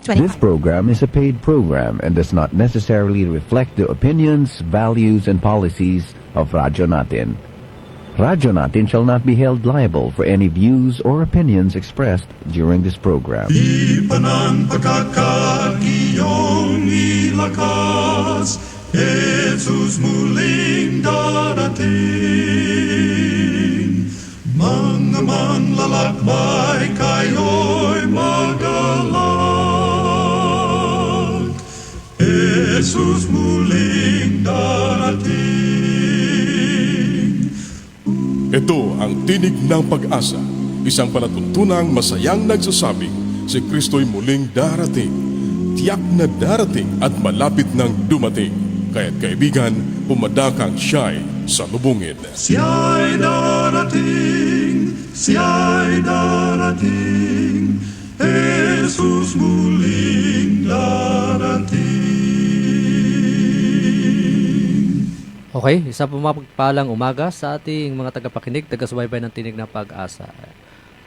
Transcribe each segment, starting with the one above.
This program is a paid program and does not necessarily reflect the opinions, values, and policies of Radyo Natin. Radyo Natin shall not be held liable for any views or opinions expressed during this program. Ipanan pagkakakiyong ilakas, Jesus muling darating. Mga manlalakbay kayo'y magalang, Jesus muling darating. Ito ang tinig ng pag-asa, isang palatuntunang masayang nagsasabing si Kristo'y muling darating. Tiyak na darating at malapit nang dumating. Kaya't kaibigan, pumadakang siya'y salubungin. Siya'y darating, Jesus muling darating. Okay, isa po mapagpalang umaga sa ating mga tagapakinig, taga-subaybay ng Tinig ng Pag-asa.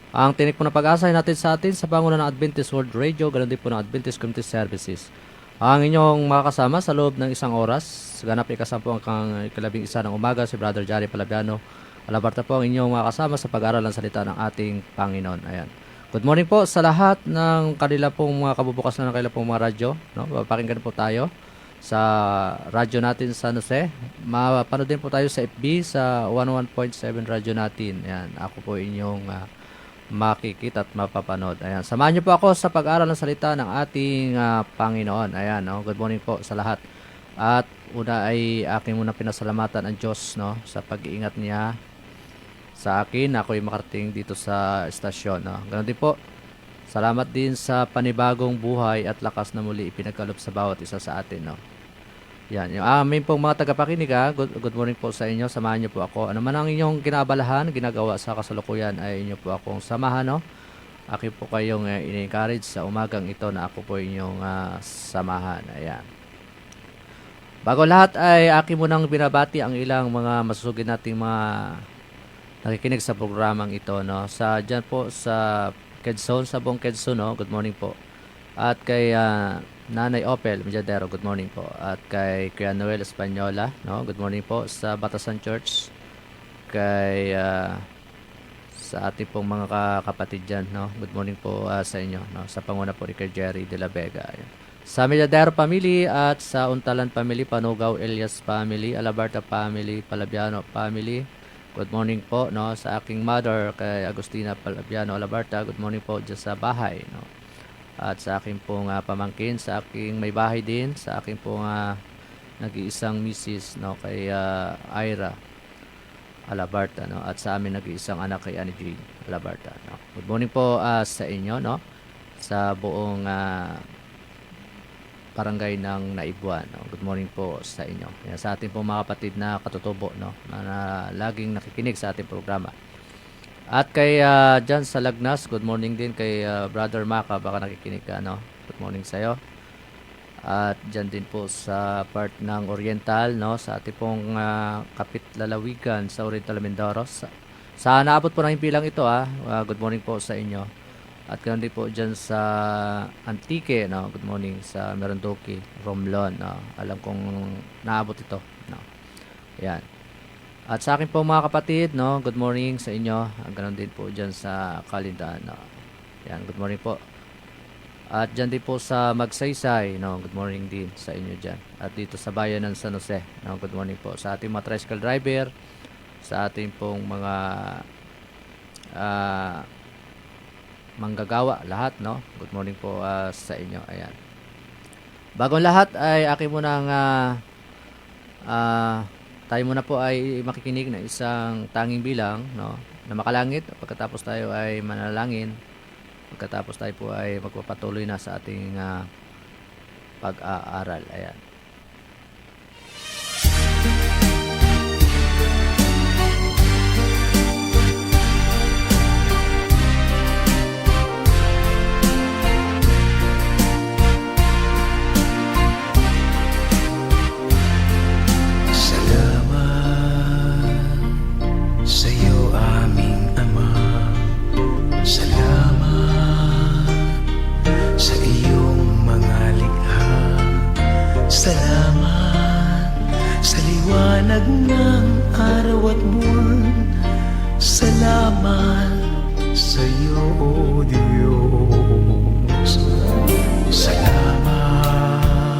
Ang Tinig po ng Pag-asa ay natin sa atin sa pangunan ng Adventist World Radio, ganoon din po ng Adventist Community Services. Ang inyong makakasama sa loob ng isang oras, ganap ikasama po ang ikalabing-isa ng umaga, si Brother Jari Palabiano. Alabarta po ang inyong makakasama sa pag-aaral ng salita ng ating Panginoon. Ayan. Good morning po sa lahat ng kanila pong mga kabubukas na ng kanila pong mga radyo. No? Papakinggan po tayo sa radyo natin sa San Jose. Mapanood din po tayo sa FB sa 101.7 radyo natin. Ayan. Ako po inyong makikita at mapapanood. Ayan. Samahan niyo po ako sa pag-aaral ng salita ng ating Panginoon. Ayan, no? Good morning po sa lahat. At una ay aking muna pinasalamatan ang Diyos, no, sa pag-iingat niya sa akin. Ako ay makarating dito sa estasyon, no? Ganun din po. Salamat din sa panibagong buhay at lakas na muli ipinagkaloob sa bawat isa sa atin, no? Yan, yung amin pong mga tagapakinig, good morning po sa inyo. Samahan niyo po ako. Ano man ang inyong kinabalahan, ginagawa sa kasalukuyan, ay inyo po akong samahan, no? Akin po kayong in-encourage sa umagang ito na ako po inyong samahan. Ayan. Bago lahat ay akin munang binabati ang ilang mga masusugid nating mga nakikinig sa programang ito, no? Sa dyan po sa Quezon, sa buong Quezon, no? Good morning po. At kay Nanay Opel Mejadero, good morning po. At kay Kuya Noel Española, no? Good morning po sa Batasan Church. Kay sa ating pong mga kapatid dyan, no? Good morning po sa inyo, no? Sa panguna po ni Kuya Jerry de la Vega. Ayan. Sa Mejadero family at sa Untalan family, Panugaw Elias family, Alabarta family, Palabiano family. Good morning po, no? Sa aking mother kay Agustina Palabiano Alabarta, good morning po dyan sa bahay, no? At sa aking pong pamangkin, sa aking may bahay din, sa aking pong nag-iisang misis, no, kay Ira Alabarta, no, at sa amin nag-iisang anak kay Annie Jean Alabarta, no. Good morning po sa inyo, no, sa buong barangay ng Naibuan, no. Good morning po sa inyo. Yan, sa ating pong mga kapatid na katutubo, no, na laging nakikinig sa ating programa. At kay dyan sa Lagnas, good morning din kay Brother Maka, baka nakikinig ka, no? Good morning sa'yo. At dyan din po sa part ng Oriental, no? Sa ating pong Kapit Lalawigan sa Oriental Mindoro. Sa naabot po ng bilang ito, good morning po sa inyo. At ganoon din po dyan sa Antique, no? Good morning sa Merondoki, Romblon, no? Alam kong naabot ito, no? Ayan. At sa akin po mga kapatid, no, good morning sa inyo. Ganoon din po dyan sa Kalindan, no. Yan, good morning po. At dyan din po sa Magsaysay, no, good morning din sa inyo dyan. At dito sa bayan ng San Jose, no, good morning po. Sa ating mga tricycle driver, sa ating pong mga manggagawa, lahat, no, good morning po sa inyo. Ayan. Bagong lahat ay akin munang tayo muna po ay makikinig na isang tanging bilang, no, na makalangit. Pagkatapos tayo ay manalangin. Pagkatapos tayo po ay magpapatuloy na sa ating pag-aaral. Ayan. Salamat sa iyong liwanag ng araw at buwan. Salamat sa iyo, O Diyos. Salamat,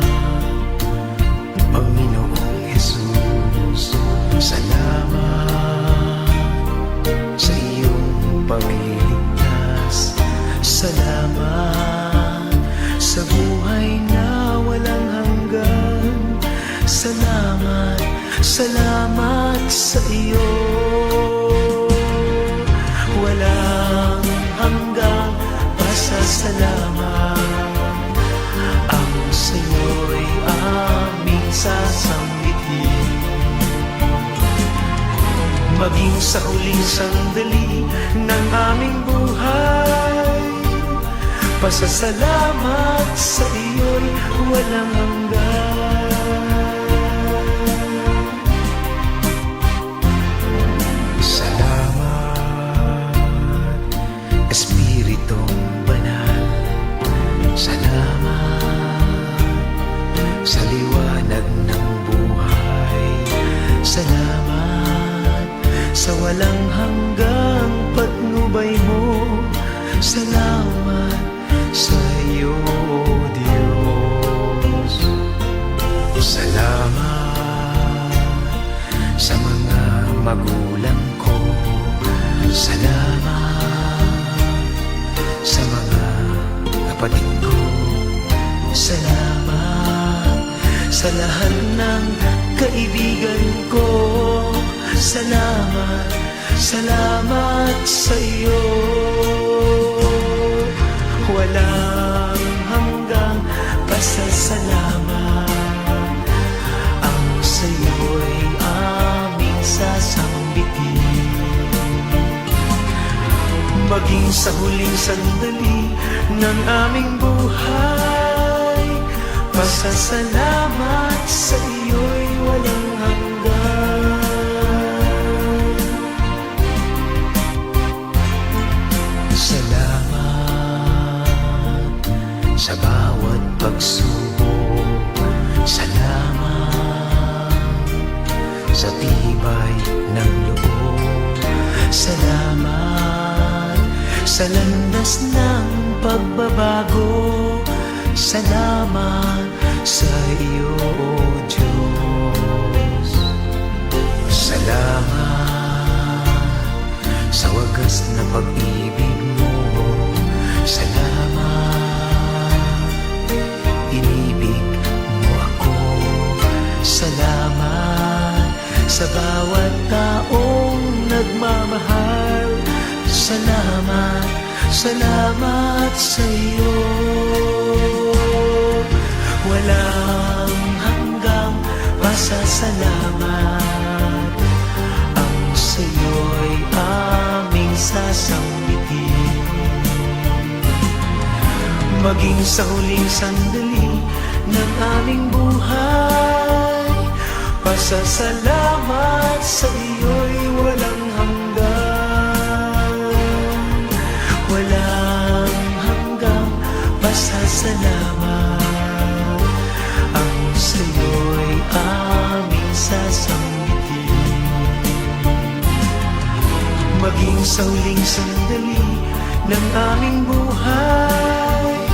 Panginoong Jesus. Salamat sa iyong pagliligtas. Salamat sa buhay na walang hanggan. Salamat, salamat sa iyo. Walang hanggang pasasalamat ang sa'yo'y aming sasambitin. Maging sa huling sandali ng aming buhay, pasasalamat sa iyo'y walang hanggan. Salamat, Espiritong Banal. Salamat sa liwanag ng buhay. Salamat sa walang hanggang patnubay mo. Salamat sa iyo, Diyos. Salamat sa mga magulang ko. Salamat sa mga kapatid ko. Salamat sa lahat ng kaibigan ko. Salamat, salamat sa iyo. Walang hanggang pasasalamat ang sa'yo'y aming sasambitin. Maging sa huling sandali ng aming buhay, pasasalamat sa iyo'y walang hanggan. Salamat sa bawat pagsubok. Salamat sa tibay ng loob. Salamat sa landas ng pagbabago. Salamat sa iyo, O Diyos. Salamat sa wagas na pag-ibig mo. Salamat, inibig mo ako. Salamat sa bawat taong nagmamahal. Salamat, salamat sa iyo. Walang hanggang pasasalamat ang sa iyo'y aming sasambitin. Maging sa huling sandali ng aming buhay, pasasalamat sa iyo'y walang hanggan. Walang hanggang pasasalamat ang sa iyo'y aming sasambitin. Maging sa huling sandali ng aming buhay,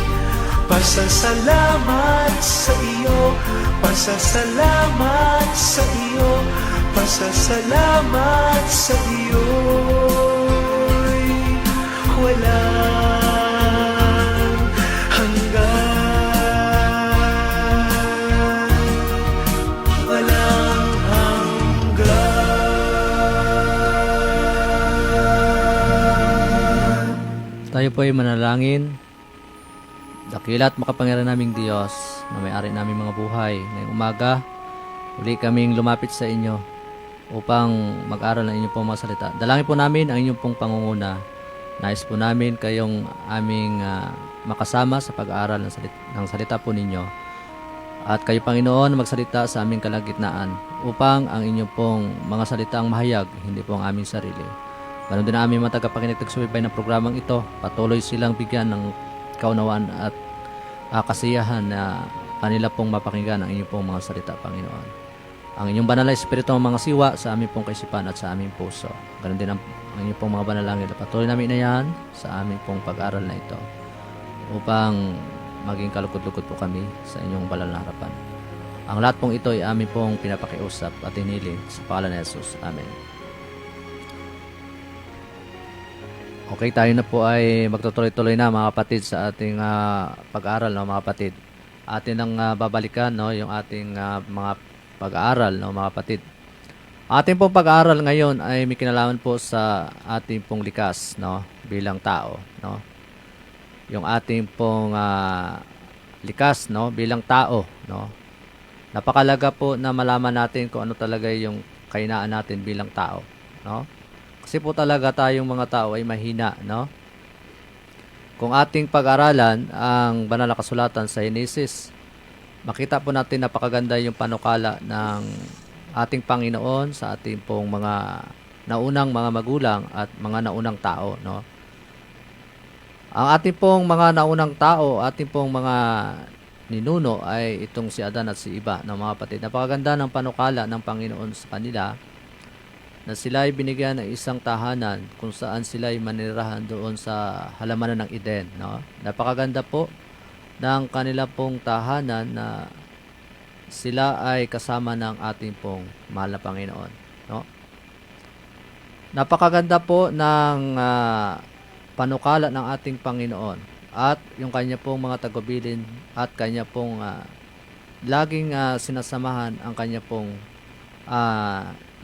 pasasalamat sa iyo, pasasalamat sa iyo, pasasalamat sa iyo'y walang hanggan. Walang hanggan. Tayo po ay manalangin. Dakila at makapangyarihan naming Diyos na may-ari naming mga buhay. Ngayong umaga, uli kaming lumapit sa inyo upang mag-aral ng inyong pong mga salita. Dalangin po namin ang inyong pong pangunguna. Nais po namin kayong aming makasama sa pag-aaral ng salita po ninyo. At kayo, Panginoon, magsalita sa aming kalagitnaan upang ang inyong pong mga salita ang mahayag, hindi po ang aming sarili. Ganon din ang aming mga tagapakinig tagsubay ng programang ito. Patuloy silang bigyan ng kaunawaan at kasiyahan na kanila pong mapakinggan ang inyong pong mga salita, Panginoon. ang inyong banal na espiritu ng mga siwa sa aming pong kaisipan at sa aming puso. Ganon din ang inyong pong mga banalangin na patuloy namin na yan sa aming pong pag-aral na ito upang maging kalukod-lukod po kami sa inyong banal na harapan. Ang lahat pong ito ay aming pong pinapakiusap at hiniling sa pangalan ni Jesus. Amen. Okay, tayo na po ay magtutuloy-tuloy na mga kapatid sa ating pag-aaral, no, mga kapatid. Atin ang babalikan, no, yung ating mga pag-aaral, no, mga kapatid. Ating pong pag-aaral ngayon ay may kinalaman po sa ating pong likas, no, bilang tao, no. Yung ating pong likas, no, bilang tao, no. Napakalaga po na malaman natin kung ano talaga yung kahinaan natin bilang tao, no. Kasi po talaga tayong mga tao ay mahina, no? Kung ating pag-aralan ang banal na kasulatan sa Henesis, makita po natin napakaganda yung panukala ng ating Panginoon sa ating pong mga naunang mga magulang at mga naunang tao, no? Ang ating pong mga naunang tao, ating pong mga ninuno ay itong si Adan at si Eva, no, mga kapatid. Napakaganda ng panukala ng Panginoon sa kanila na sila ay binigyan ng isang tahanan kung saan sila ay manirahan doon sa halamanan ng Eden, no? Napakaganda po ng kanila pong tahanan na sila ay kasama ng ating pong mahal na Panginoon, no? Napakaganda po ng panukala ng ating Panginoon at yung kanya pong mga tagubilin at kanya pong laging sinasamahan ang kanya pong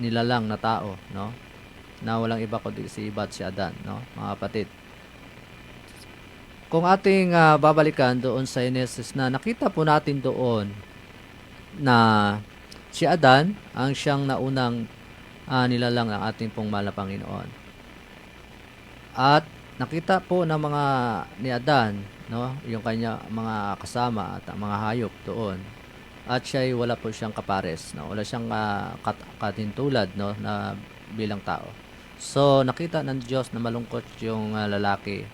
nilalang na tao, no, na walang iba kundi si Eva at si Adan, no, mga kapatid. Kung ating babalikan doon sa Genesis, na nakita po natin doon na si Adan ang siyang naunang nilalang ng ating pong mahal na Panginoon. At nakita po ng mga ni Adan, no, yung kanya mga kasama at mga hayop doon. At siya ay wala po siyang kapares, no? Wala siyang katintulad, no, na bilang tao. So nakita ng Diyos na malungkot yung lalaki.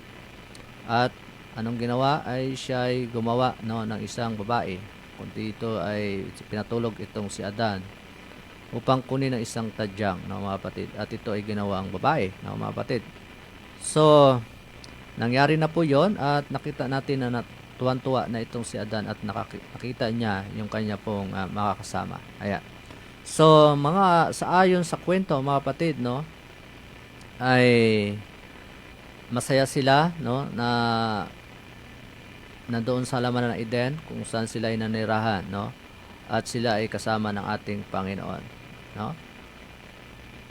At anong ginawa ay siya ay gumawa, no, ng isang babae. Kundi ito ay pinatulog itong si Adan upang kunin ng isang tadyang, no, mga kapatid. At ito ay ginawa ang babae, no, mga kapatid. So nangyari na po yon at nakita natin na tuwan-tuwa na itong si Adan at nakita niya yung kanya pong makakasama. Ayan. So, ayon sa kwento, mga kapatid, no, ay masaya sila, no, na nandoon sa halaman ng Eden kung saan sila ay nanirahan, no, at sila ay kasama ng ating Panginoon, no.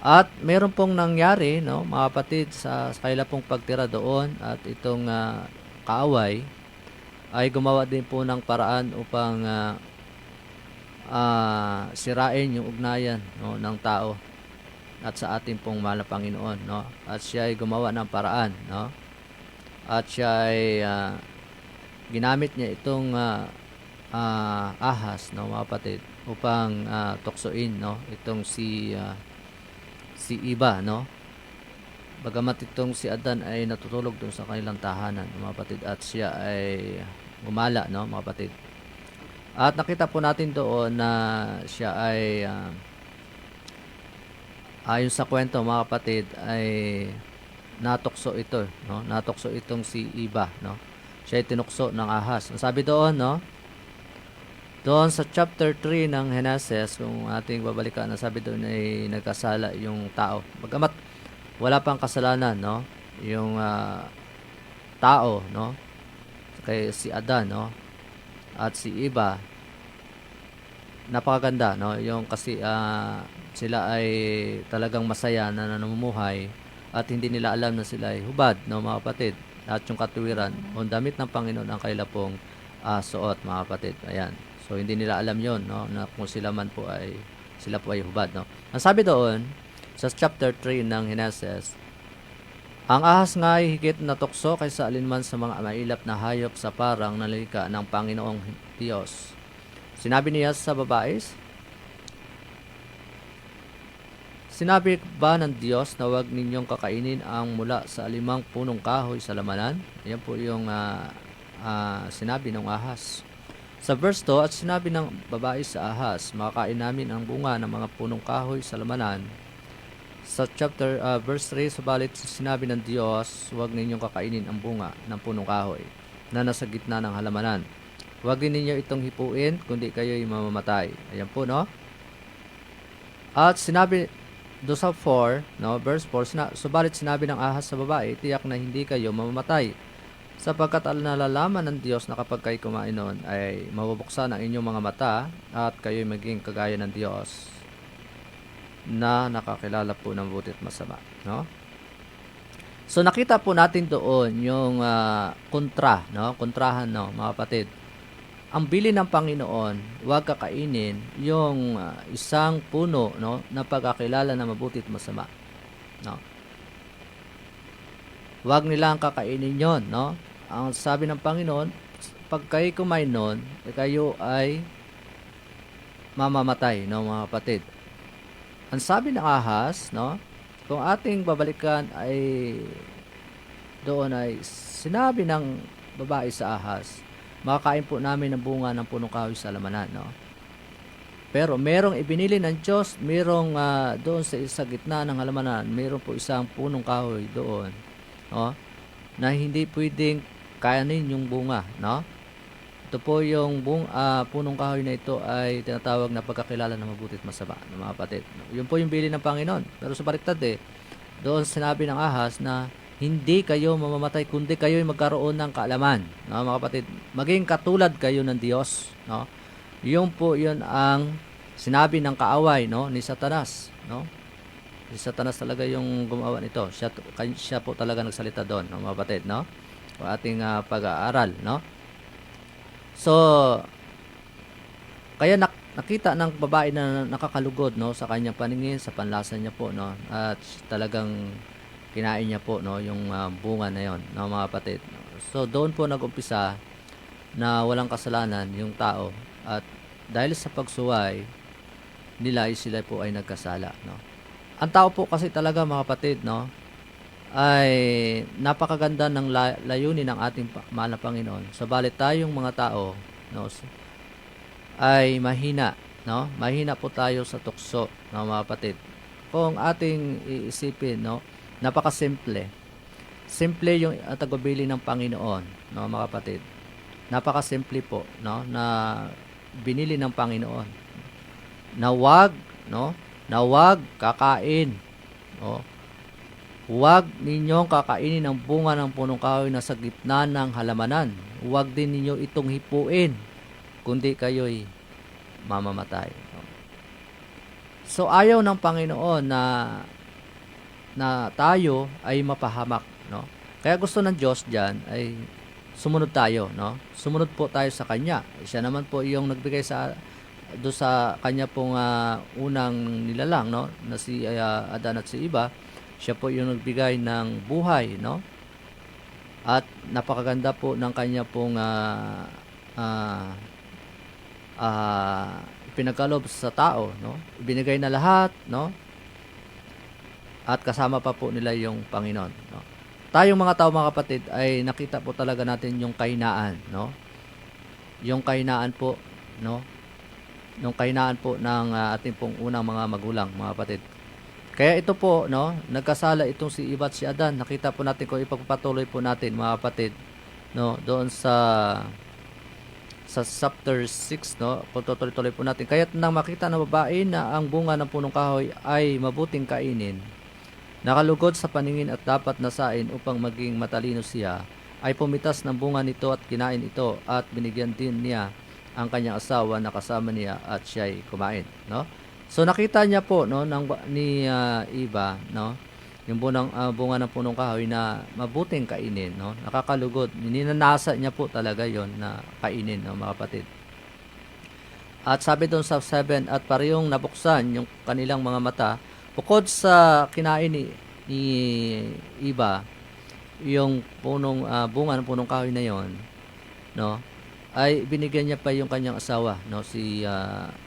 At meron pong nangyari, no, mga kapatid, sa kanila pong pagtira doon at itong kaaway ay gumawa din po ng paraan upang sirain yung ugnayan, no, ng tao at sa ating pong mahal na Panginoon, no. At siya ay gumawa ng paraan, no. At siya ay ginamit niya itong ahas, no, mga kapatid, upang tuksoin, no, itong si Eva, no. Bagamat itong si Adan ay natutulog doon sa kanilang tahanan, mga kapatid, at siya ay gumala, no, mga kapatid. At nakita po natin doon na siya ay ayon sa kwento, mga kapatid, ay natukso ito, no, natukso itong si Eva, no. Siya ay tinukso ng ahas. Ang sabi doon, no, doon sa chapter 3 ng Genesis, kung ating babalikan, ang sabi doon ay nagkasala yung tao. Bagamat wala pang kasalanan, no, yung tao, no, kay si Adan, no, at si Eva. Napakaganda, no, yung kasi sila ay talagang masaya na namumuhay at hindi nila alam na sila ay hubad, no, mga kapatid. At yung katuwiran, ang damit ng Panginoon ang kanila pong suot, mga kapatid. Ayan. So hindi nila alam yon, no, na kung sila po ay hubad, no. Ang sabi doon sa chapter 3 ng Genesis, ang ahas nga ay higit na tukso kaysa alinman sa mga mailap na hayop sa parang nalikha ng Panginoong Diyos. Sinabi niya sa babae, sinabi ba ng Diyos na huwag ninyong kakainin ang mula sa alimang punong kahoy sa lamanan? Yan po yung sinabi ng ahas. Sa verse 2, at sinabi ng babae sa ahas, makakain namin ang bunga ng mga punong kahoy sa lamanan. Sa verse 3, subalit sinabi ng Diyos, huwag ninyong kakainin ang bunga ng punong kahoy na nasa gitna ng halamanan. Huwag din ninyo itong hipuin, kundi kayo'y mamamatay. Ayan po, no? At sinabi doon sa 4, no, verse 4, subalit sinabi ng ahas sa babae, tiyak na hindi kayo mamamatay, sapagkat nalalaman ng Diyos na kapag kayo kumain noon ay mabubuksan ang inyong mga mata at kayo'y maging kagaya ng Diyos na nakakilala po ng buti at masama, no? So nakita po natin doon yung kontrahan, no, mga kapatid. Ang bili ng Panginoon, huwag kakainin yung isang puno, no, na pagkakilala na mabuti at masama, no? Huwag nilang kakainin yon, no? Ang sabi ng Panginoon, pag kayo kumain nun, kayo ay mamamatay, no, mga kapatid. Ang sabi ng ahas, no, kung ating babalikan ay doon ay sinabi ng babae sa ahas, makakain po namin ng bunga ng punong kahoy sa lamanan, no? Pero merong ibinili ng Diyos, merong doon sa gitna ng halamanan, meron po isang punong kahoy doon, no, na hindi pwedeng kainin yung bunga, no? Ito po yung punong kahoy na ito ay tinatawag na pagkakilala ng mabuti at masama, ng mga kapatid. Yun po yung bili ng Panginoon. Pero sa baliktad doon sinabi ng ahas na hindi kayo mamamatay, kundi kayo ay magkaroon ng kaalaman, no, mga kapatid. Maging katulad kayo ng Diyos, no? Yun po yun ang sinabi ng kaaway, no, ni Satanas, no? Si Satanas talaga yung gumawa nito. Siya po talaga nagsalita doon, no, mga kapatid, no? O ating pag-aaral, no? So, kaya nakita ng babae na nakakalugod, no, sa kanyang paningin, sa panlasa niya po, no, at talagang kinain niya po, no, yung bunga na yon, no, mga kapatid. So, doon po nag-umpisa na walang kasalanan yung tao, at dahil sa pagsuway nila sila po ay nagkasala, no. Ang tao po kasi talaga, mga kapatid, no, ay napakaganda ng layunin ng ating mahal na Panginoon. Sabalit tayong mga tao, no, ay mahina, no? Mahina po tayo sa tukso, no, mga kapatid. Kung ating iisipin, no, napakasimple. Simple yung tagubilin ng Panginoon, no, mga kapatid. Napakasimple po, no, na binili ng Panginoon. Na wag, no, na wag kakain, no. Huwag ninyong kakainin ang bunga ng punong kahoy na sa gitna ng halamanan. Huwag din ninyo itong hipuin, kundi kayo'y mamamatay. So ayaw ng Panginoon na tayo ay mapahamak, no? Kaya gusto ng Diyos diyan ay sumunod tayo, no? Sumunod po tayo sa Kanya. Siya naman po yung nagbigay do sa Kanya pong unang nilalang, no, na si Adan at si Eva. Siya po yung nagbigay ng buhay, no? At napakaganda po ng kanya pong pinagkaloob sa tao, no? Ibinigay na lahat, no? At kasama pa po nila yung Panginoon, no? Tayong mga tao, mga kapatid, ay nakita po talaga natin yung kahinaan, no? Yung kahinaan po, no? Yung kahinaan po ng ating pong unang mga magulang, mga kapatid. Kaya ito po, no, nagkasala itong si Eva at si Adan. Nakita po natin kung ipagpatuloy po natin, mga kapatid, no, doon sa chapter 6, no, kung tutuloy po natin. Kaya nang makita ng babae na ang bunga ng punong kahoy ay mabuting kainin, nakalugod sa paningin at dapat nasain upang maging matalino siya, ay pumitas ng bunga nito at kinain ito, at binigyan din niya ang kanyang asawa na kasama niya, at siya'y kumain, no? So nakita niya po, no, ni Eva, no, yung bunga ng punong kahoy na mabuting kainin, no, nakakalugod. Ninanasa niya po talaga yon na kainin, no, mga kapatid. At sabi doon sa 7, at parehong nabuksan yung kanilang mga mata, bukod sa kinain ni Eva, yung bunga ng punong kahoy na yon, no, ay binigyan niya pa yung kanyang asawa, no, si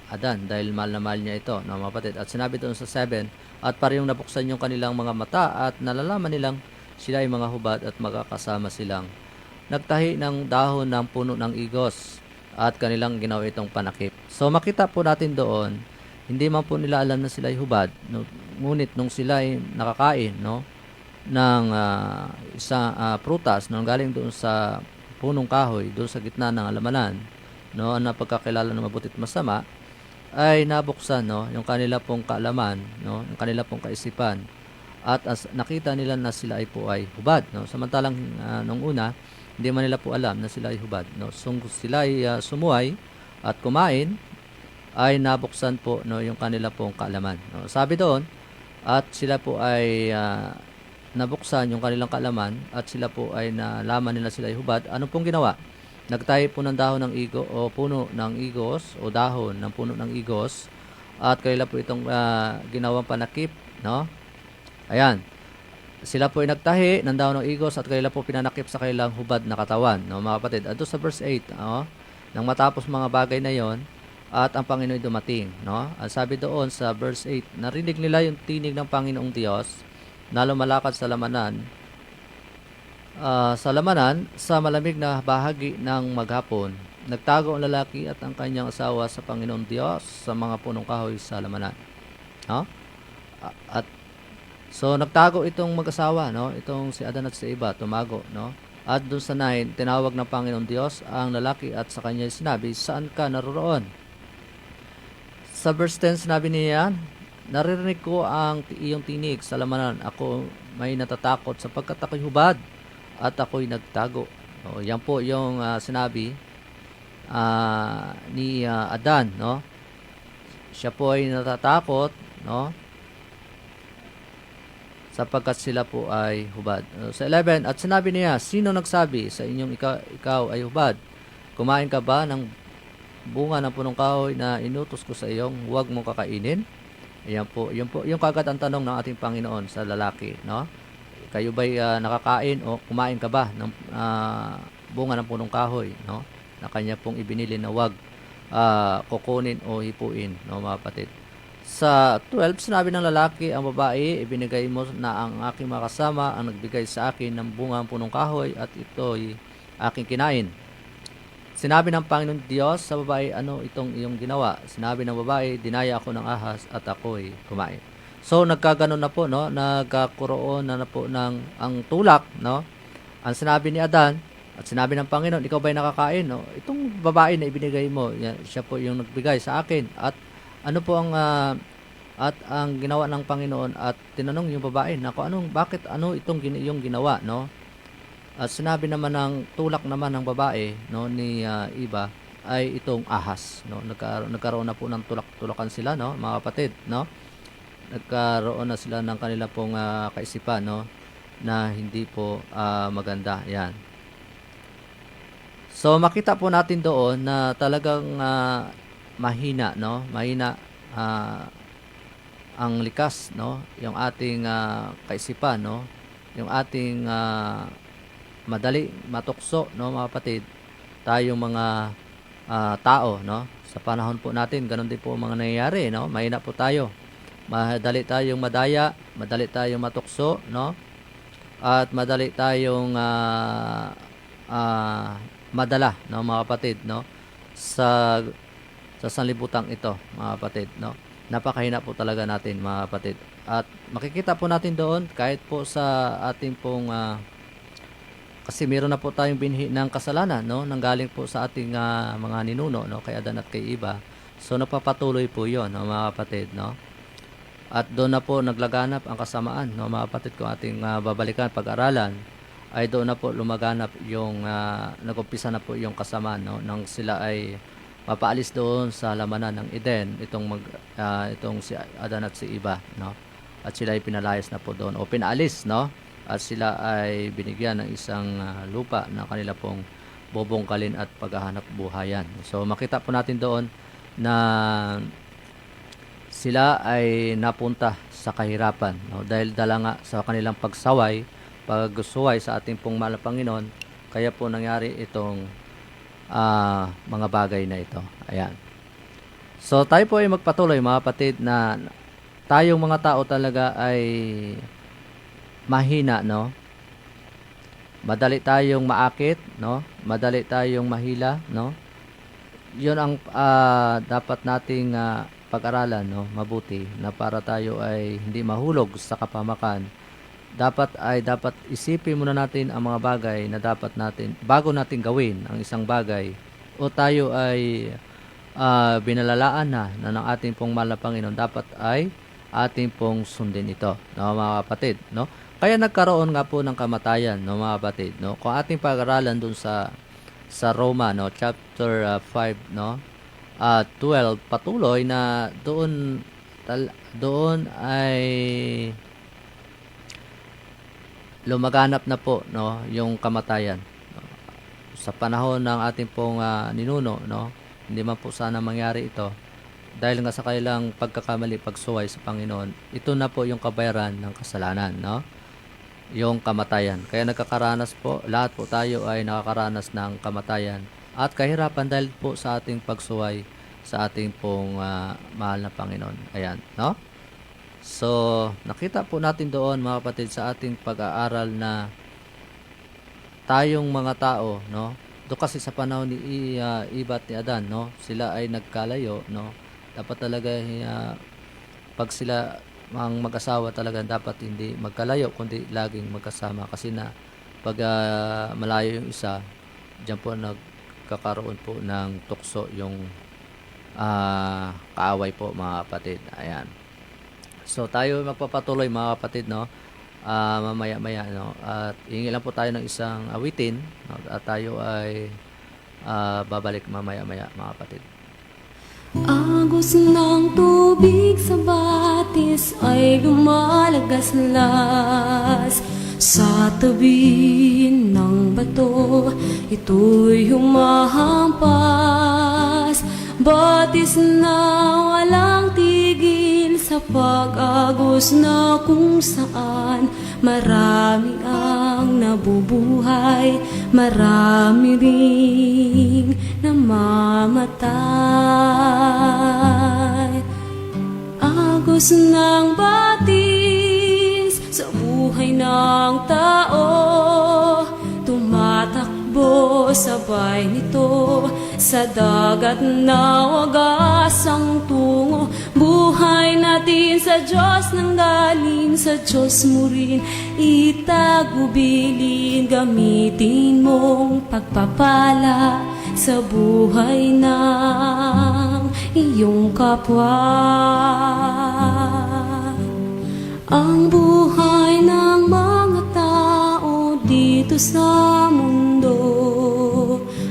Adan, dahil mahal na mahal niya ito, no, mga kapatid. At sinabi doon sa 7, at parehong nabuksan yung kanilang mga mata, at nalalaman nilang sila ay mga hubad, at magkakasama silang nagtahi ng dahon ng puno ng igos, at kanilang ginawa itong panakip. So makita po natin doon, hindi man po nila alam na sila ay hubad, no? Ngunit nung sila ay nakakain, no, ng isang prutas na galing doon sa punong kahoy, doon sa gitna ng alamanan, no, ang napagkakilala ng mabuti at masama, ay nabuksan, no, yung kanila pong kaalaman, no, yung kanila pong kaisipan, at nakita nila na sila ay po ay hubad, no. Samantalang nung una, hindi man nila po alam na sila ay hubad, no. So sila ay sumuway at kumain, ay nabuksan po, no, yung kanila pong kaalaman, no. Sabi doon, at sila po ay nabuksan yung kanilang kaalaman at sila po ay nalaman nila sila ay hubad. Ano pong ginawa? Nagtahi po ng dahon ng igo o puno ng igos o dahon ng puno ng igos at kanila po itong ginawang panakip, no? Ayan. Sila po ay nagtahi ng dahon ng igos at kanila po pinanakip sa kanilang hubad na katawan, no, mga kapatid. At sa verse 8, no? Nang matapos mga bagay na yon, at ang Panginoon dumating, no? Ang sabi doon sa verse 8, narinig nila yung tinig ng Panginoong Diyos na lumalakad sa lamanan, sa malamig na bahagi ng maghapon. Nagtago ang lalaki at ang kanyang asawa sa Panginoong Diyos sa mga punong kahoy sa lamanan, no? At so nagtago itong mag-asawa, no? Itong si Adan at si Eva, tumago, no? At doon sa 9, tinawag ng Panginoong Diyos ang lalaki at sa kanya sinabi, saan ka naroroon? Sa verse 10, sinabi niya, naririnig ko ang iyong tinig sa lamanan. Ako may natatakot sapagkat ako'y hubad at ako'y nagtago. O, yan po yung sinabi ni Adan, no? Siya po ay natatakot, no? Sapagkat sila po ay hubad. Sa 11, at sinabi niya, sino nagsabi sa inyong ikaw ay hubad? Kumain ka ba ng bunga ng punong kahoy na inutos ko sa iyong huwag mong kakainin? Ayan po, yung kagad ang tanong ng ating Panginoon sa lalaki, no? Kayo ba'y nakakain o kumain ka ba ng bunga ng punong kahoy, no? Na kanya pong ibinili na huwag kukunin o hipuin, no, mga kapatid. Sa 12, sinabi ng lalaki, ang babae, ibinigay mo na ang aking makasama ang nagbigay sa akin ng bunga ng punong kahoy at ito'y aking kinain. Sinabi ng Panginoon Diyos sa babae, ano itong iyong ginawa? Sinabi ng babae, dinaya ako ng ahas at ako'y kumain. So nagkaganon na po, no? Nagkakuroon na po ng ang tulak, no? Ang sinabi ni Adan at sinabi ng Panginoon, ikaw ba'y nakakain, no? Itong babae na ibinigay mo, siya po yung nagbigay sa akin. At ano po ang ang ginawa ng Panginoon at tinanong yung babae, bakit itong iyong ginawa, no? At sinabi naman ng tulak naman ng babae, no, ni Eva ay itong ahas, no. Nagkaroon na po ng tulak-tulakan sila, no, mga kapatid, no. Nagkaroon na sila ng kanila pong kaisipan, no, na hindi po maganda. Yan. So makita po natin doon na talagang mahina, no, mahina ang likas, no, yung ating kaisipan, no, yung ating madali matukso, no, mga kapatid, tayong mga tao, no, sa panahon po natin, ganun din po ang mga nangyayari, no, mahina po tayo, madali tayong madaya, madali tayong matukso, no, at madali tayong madala, no, mga kapatid, no, sa sanlibutan ito, mga kapatid, no. Napakahina po talaga natin, mga kapatid, at makikita po natin doon kahit po sa ating pong kasi meron na po tayong binhi ng kasalanan, no, nanggaling po sa ating mga ninuno, no, kay Adan at kay Eva. So napapatuloy po 'yon, no, mga kapatid, no. At doon na po naglaganap ang kasamaan, no, mga kapatid, kung ating babalikan pag-aralan, ay doon na po lumaganap yung nag-umpisa na po yung kasamaan, no, nang sila ay mapaalis doon sa lamanan ng Eden, itong si Adan at si Eva, no. At sila ay pinalayas na po doon o pinaalis, no. At sila ay binigyan ng isang lupa na kanila pong bobongkalin at paghahanap buhayan. So makita po natin doon na sila ay napunta sa kahirapan, no? Dahil dala nga sa kanilang pagsuway sa ating pong mahal na Panginoon, kaya po nangyari itong mga bagay na ito. Ayan. So tayo po ay magpatuloy, mga kapatid, na tayong mga tao talaga ay mahina, no? Madali tayong maakit, no? Madali tayong mahila, no? yun ang dapat nating pag-aralan, no, mabuti, na para tayo ay hindi mahulog sa kapamakan. Dapat isipin muna natin ang mga bagay na dapat natin bago natin gawin ang isang bagay, o tayo ay binalalaan na ng ating pong mahal na Panginoon, dapat ay ating pong sundin ito, no, mga kapatid, no. Kaya nagkaroon nga po ng kamatayan, no, mga kapatid, no. Kung ating pag-aralan dun sa Roma, no, chapter 5, no, 12, patuloy na doon ay lumaganap na po, no, yung kamatayan, no. Sa panahon ng ating pong ninuno, no, hindi man po sana mangyari ito dahil nga sa kailang pagkakamali, pagsuway sa Panginoon. Ito na po yung kabayaran ng kasalanan, no, yung kamatayan. Kaya nagkakaranas po, lahat po tayo ay nakakaranas ng kamatayan at kahirapan dahil po sa ating pagsuway sa ating pong mahal na Panginoon. Ayan, no? So, nakita po natin doon, mga kapatid, sa ating pag-aaral na tayong mga tao, no? Doon kasi sa panahon ni Eva at ni Adan, no? Sila ay nagkalayo, no? Dapat talaga pag sila ang mag-asawa talaga dapat hindi magkalayo kundi laging magkasama, kasi na pag malayo yung isa, diyan po nagkakaroon po ng tukso yung kaaway po, mga kapatid. Ayan. So tayo magpapatuloy, mga kapatid, no, mamaya-maya, no, at hingi lang po tayo ng isang awitin, no, at tayo ay babalik mamaya-maya, mga kapatid. Agos ng tubig sa batis ay lumalagaslas sa tabi ng bato, ito'y humahampas. Batis na walang tigil sa pag-agos na kung saan marami ang nabubuhay, marami ring namamatay. Agos ng batis sa buhay ng tao, tumatakbo sabay nito sa dagat na wagas ang tungo. Buhay natin sa Diyos nang galing sa Diyos mo rin itagubilin. Gamitin mong pagpapala sa buhay ng iyong kapwa. Ang buhay ng mga tao dito sa mundo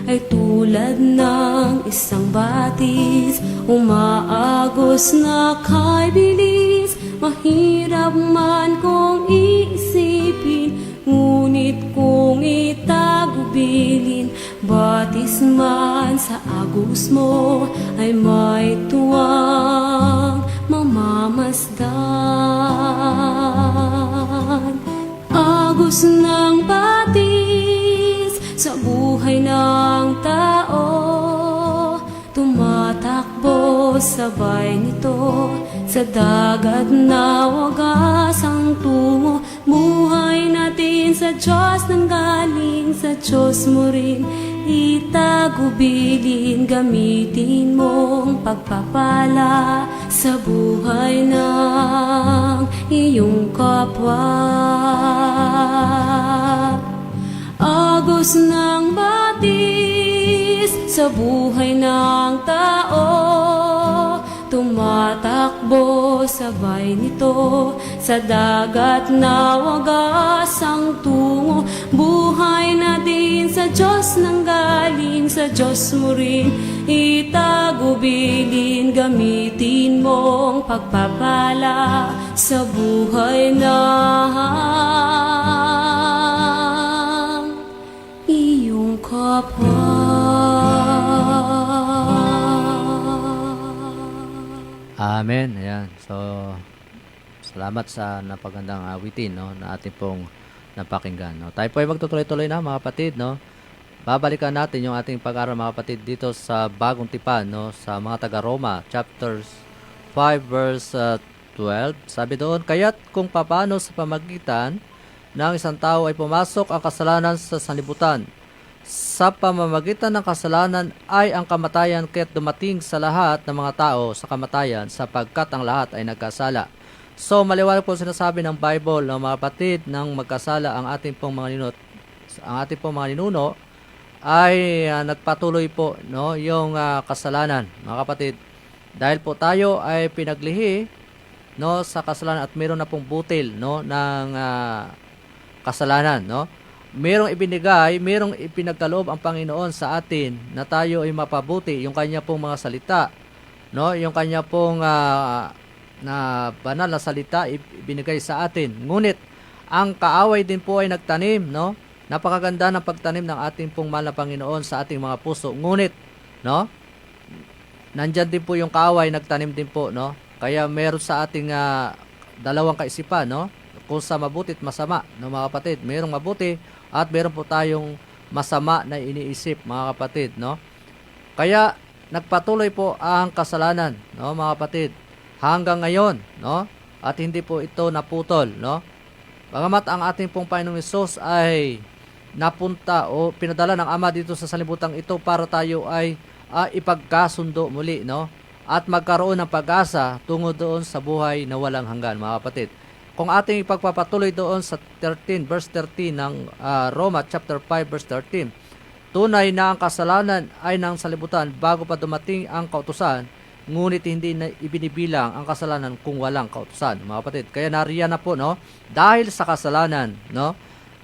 ay tulad ng isang batis, umaagos na kay bilis. Mahirap man kung iisipin, ngunit kung itagubilin, batis man sa agos mo ay may tuwang mamamasdan. Agos ng batis sa buhay ng tao, tumatakbo sabay nito sa dagat na wagas ang tungo. Buhay natin sa Diyos nang galing sa Diyos mo rin itagubilin. Gamitin mong pagpapala sa buhay ng iyong kapwa. Agos ng batis sa buhay ng tao, tumatakbo sabay nito sa dagat na wagas ang tungo. Buhay natin sa Diyos nang galing sa Diyos mo rin itagubilin. Gamitin mong pagpapala sa buhay ng iyong kapwa. Amen. Ayan. So, salamat sa napagandang awitin, no, na ating pong napakinggan, no. Tayo po ay magtutuloy-tuloy na, mga kapatid, no. Babalikan natin yung ating pag-aaral, mga kapatid, dito sa Bagong Tipan, no, sa mga taga-Roma, chapters 5 verse 12. Sabi doon, kaya't kung papaano sa pamagitan ng isang tao ay pumasok ang kasalanan sa sanlibutan, sa pamamagitan ng kasalanan ay ang kamatayan, kaya't dumating sa lahat ng mga tao sa kamatayan sapagkat ang lahat ay nagkasala. So maliwanag po sinasabi ng Bible ng mga kapatid, nang magkasala ang ating pong mga ninuno ay nagpatuloy po, no, yung kasalanan, mga kapatid. Dahil po tayo ay pinaglihi, no, sa kasalanan at meron na pong butil, no, ng kasalanan, no. Merong ibinigay, merong ipinagkaloob ang Panginoon sa atin na tayo ay mapabuti, yung kanya pong mga salita, no, yung kanya pong na banal na salita ibinigay sa atin. Ngunit ang kaaway din po ay nagtanim, no. Napakaganda ng pagtanim ng ating pong mahal na Panginoon sa ating mga puso. Ngunit, no, nandyan din po yung kaaway, nagtanim din po, no. Kaya meron sa ating dalawang kaisipan, no, kung sa mabuti at masama, no, mga kapatid. Merong mabuti at meron po tayong masama na iniisip, mga kapatid, no. Kaya nagpatuloy po ang kasalanan, no, mga kapatid, hanggang ngayon, no, at hindi po ito naputol, no. Bagamat ang ating pong Panginoong Hesus ay napunta o pinadala ng Ama dito sa sanlibutan ito para tayo ay ipagkasundo muli, no, at magkaroon ng pag-asa tungo doon sa buhay na walang hanggan, mga kapatid. Kung ating ipagpapatuloy doon sa 13 verse 13 ng Roma chapter 5 verse 13, tunay na ang kasalanan ay ng salibutan bago pa dumating ang kautusan, ngunit hindi na ibinibilang ang kasalanan kung walang kautusan, mga kapatid. Kaya nariyan na po, no, dahil sa kasalanan, no,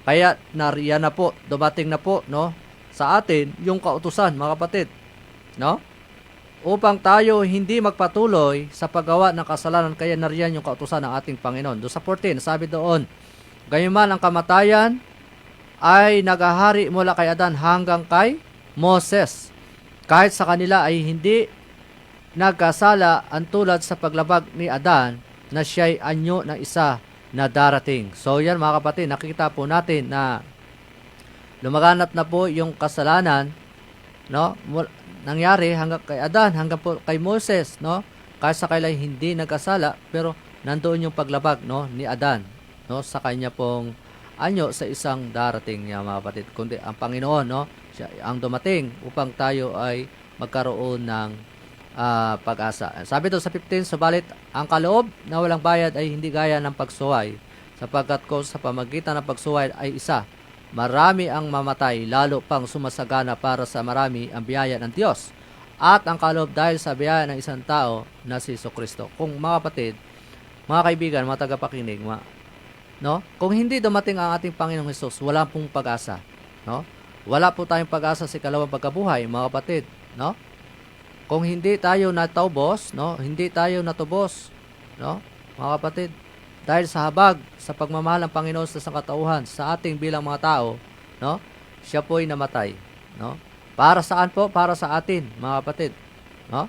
kaya nariyan na po, dumating na po, no, sa atin yung kautusan, mga kapatid, no, upang tayo hindi magpatuloy sa paggawa ng kasalanan. Kaya nariyan yung kautusan ng ating Panginoon. Doon sa 14, sabi doon, gayunman ang kamatayan ay naghahari mula kay Adan hanggang kay Moses. Kahit sa kanila ay hindi nagkasala ang tulad sa paglabag ni Adan na siya'y anyo ng isa na darating. So yan, mga kapatid, nakikita po natin na lumaganap na po yung kasalanan, no, nangyari hanggang kay Adan, hanggang po kay Moses, no. Kahit sa kanila hindi nagkasala, pero nandoon yung paglabag, no, ni Adan, no, sa kanya pong anyo sa isang darating niya, mga kapatid. Kundi ang Panginoon, no, siya ang dumating upang tayo ay magkaroon ng pag-asa. Sabi doon sa 15, subalit ang kaloob na walang bayad ay hindi gaya ng pagsuway, sapagkat ko sa pamagitan ng pagsuway ay isa, marami ang mamatay, lalo pang sumasagana para sa marami ang biyaya ng Diyos. At ang kaloob dahil sa biyaya ng isang tao na si Jesucristo. Kung, mga kapatid, mga kaibigan, mga tagapakinig, no, kung hindi dumating ang ating Panginoong Hesus, wala pong pag-asa, no. Wala po tayong pag-asa sa ikalawang pagkabuhay, mga kapatid, no. Kung hindi tayo natubos, no, hindi tayo natubos, no, mga kapatid, dahil sa habag, sa pagmamahal ng Panginoon sa sangkatauhan, sa ating bilang mga tao, no, siya po ay namatay, no. Para saan po? Para sa atin, mga kapatid, no.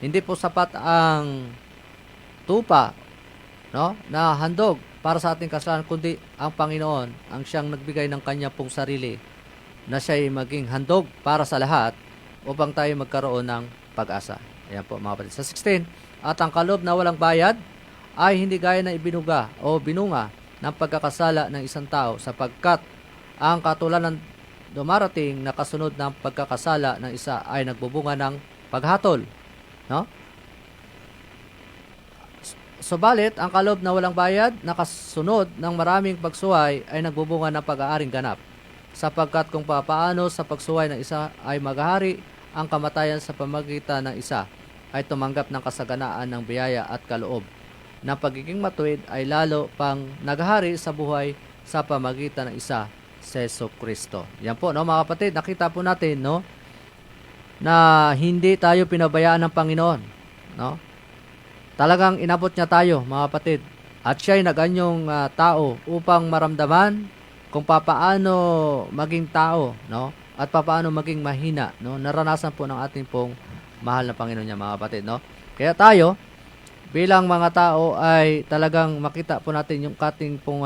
Hindi po sapat ang tupa, no, na handog para sa ating kasalanan, kundi ang Panginoon ang siyang nagbigay ng kanya pong sarili na siya ay maging handog para sa lahat upang tayo magkaroon ng pag-asa. Ayan po, mga kapatid. Sa 16, at ang kaloob na walang bayad ay hindi gaya na ibinuga o binunga ng pagkakasala ng isang tao, sapagkat ang katulanan dumarating na kasunod ng pagkakasala ng isa ay nagbubunga ng paghatol, no? Subalit, ang kaloob na walang bayad na kasunod ng maraming pagsuway ay nagbubunga ng pag-aaring ganap, sapagkat kung papaano sa pagsuway ng isa ay maghahari ang kamatayan sa pamagitan ng isa, ay tumanggap ng kasaganaan ng biyaya at kaloob na pagiging matuwid ay lalo pang naghahari sa buhay sa pamagitan ng isa, si Jesucristo. Yan po, no, mga kapatid, nakita po natin, no, na hindi tayo pinabayaan ng Panginoon, no. Talagang inabot niya tayo, mga kapatid, at siya ay naganyong tao upang maramdaman kung papaano maging tao, no, at papaano maging mahina, no. Naranasan po ng ating pong mahal na Panginoon niya, mga kapatid, no. Kaya tayo bilang mga tao ay talagang makita po natin yung ating pong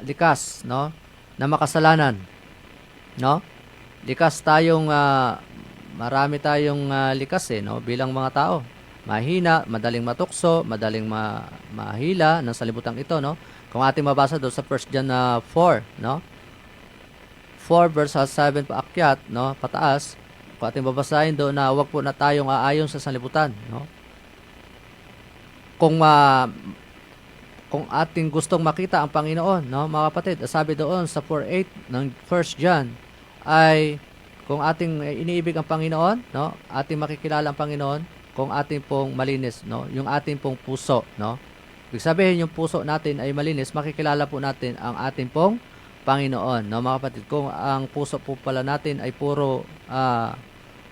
likas, no, na makasalanan, no. Likas tayong marami tayong likas, no, bilang mga tao. Mahina, madaling matukso, madaling mahila ng salibutang ito, no. Kung ating mabasa doon sa 1 John 4, no, 4 4 verse 7 paakyat, no, pataas, kung ating babasahin doon na wag po na tayong aayon sa sanlibutan, no? Kung kung ating gustong makita ang Panginoon, no, mga kapatid, sabi doon sa 4:8 ng 1 John ay kung ating iniibig ang Panginoon, no, ating makikilala ang Panginoon kung ating pong malinis, no, yung ating pong puso, no. Ibig sabihin yung puso natin ay malinis, makikilala po natin ang ating pong Panginoon, no, mga kapatid. Kung ang puso po pala natin ay puro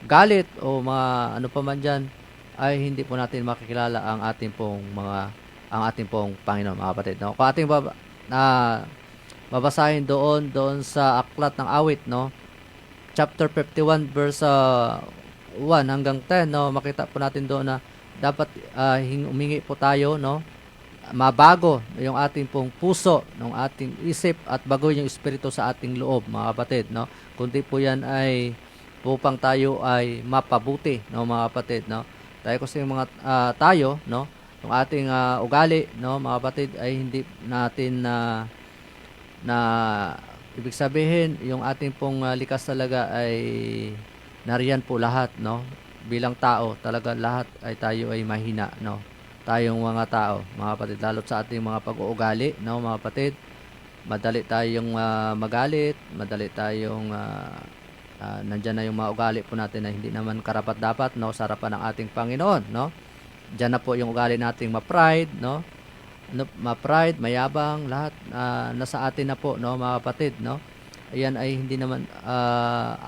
galit o mga ano pa man diyan, ay hindi po natin makikilala ang ating pong Panginoon, mga kapatid, no. Kung ating babasahin doon sa aklat ng awit, no, chapter 51 verse 1 hanggang 10, no, makita po natin doon na dapat humingi po tayo, no, mabago yung ating pong puso, ng ating isip at baguhin yung espiritu sa ating loob, mga kapatid, no. Kundi po yan ay upang tayo ay mapabuti, no, mga kapatid, no. Tayo kasi mga tayo, no, yung ating ugali, no, mga kapatid, ay hindi natin na ibig sabihin yung ating pong likas talaga ay nariyan po lahat, no. Bilang tao, talaga lahat ay tayo ay mahina, no. Tayong mga tao, mga kapatid, lalo sa ating mga pag-uugali, no, mga kapatid, madali tayong magalit, madali tayong nandyan na yung mga ugali po natin na hindi naman karapat-dapat, no, sa harapan ng ating Panginoon, no. Diyan na po yung ugali nating ma-pride, no, ma-pride, mayabang, lahat nasa atin na po, no, mga kapatid, no. Ayan ay hindi naman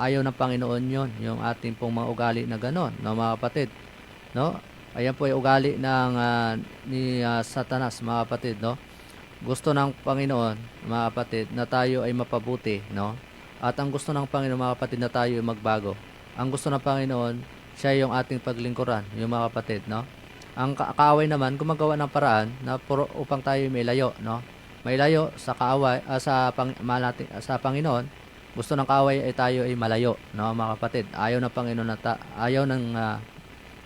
ayaw ng Panginoon yon, yung ating pong mga ugali na ganon, no, mga kapatid, no. Ayan po yung ugali ng ni Satanas, mga kapatid, no. Gusto ng Panginoon, mga kapatid, na tayo ay mapabuti, no. At ang gusto ng Panginoon, mga kapatid, na tayo ay magbago. Ang gusto ng Panginoon, siya yung ating paglingkuran, yung mga kapatid, no. Ang kaaway naman gumagawa ng paraan na upang tayo may layo, no. May layo sa kaaway sa Panginoon. Gusto ng kaaway ay tayo ay malayo, no, mga kapatid. Ayaw ng Panginoon na ayaw ng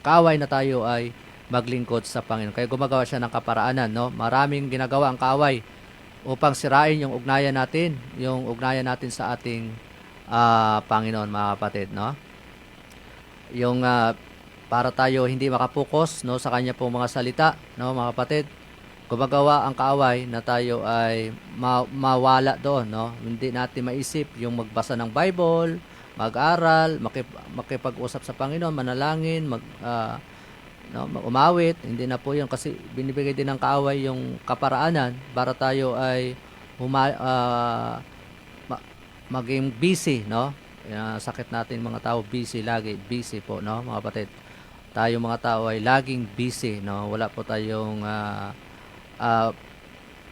kaaway na tayo ay maglingkod sa Panginoon. Kaya gumagawa siya ng kaparaanan, no. Maraming ginagawa ang kaaway upang sirain yung ugnayan natin sa ating Panginoon, mga kapatid, no. Yung para tayo hindi makapokus, no, sa kanya pong mga salita, no, mga kapatid, gumagawa ang kaaway na tayo ay mawala doon, no. Hindi natin maisip yung magbasa ng Bible, mag-aral, makipag-usap sa Panginoon, manalangin, umawit. Hindi na po yun kasi binibigay din ng kaaway yung kaparaanan para tayo ay maging busy, no. Sakit natin mga tao, busy po, no, mga kapatid. Tayo mga tao ay laging busy, no. Wala po tayong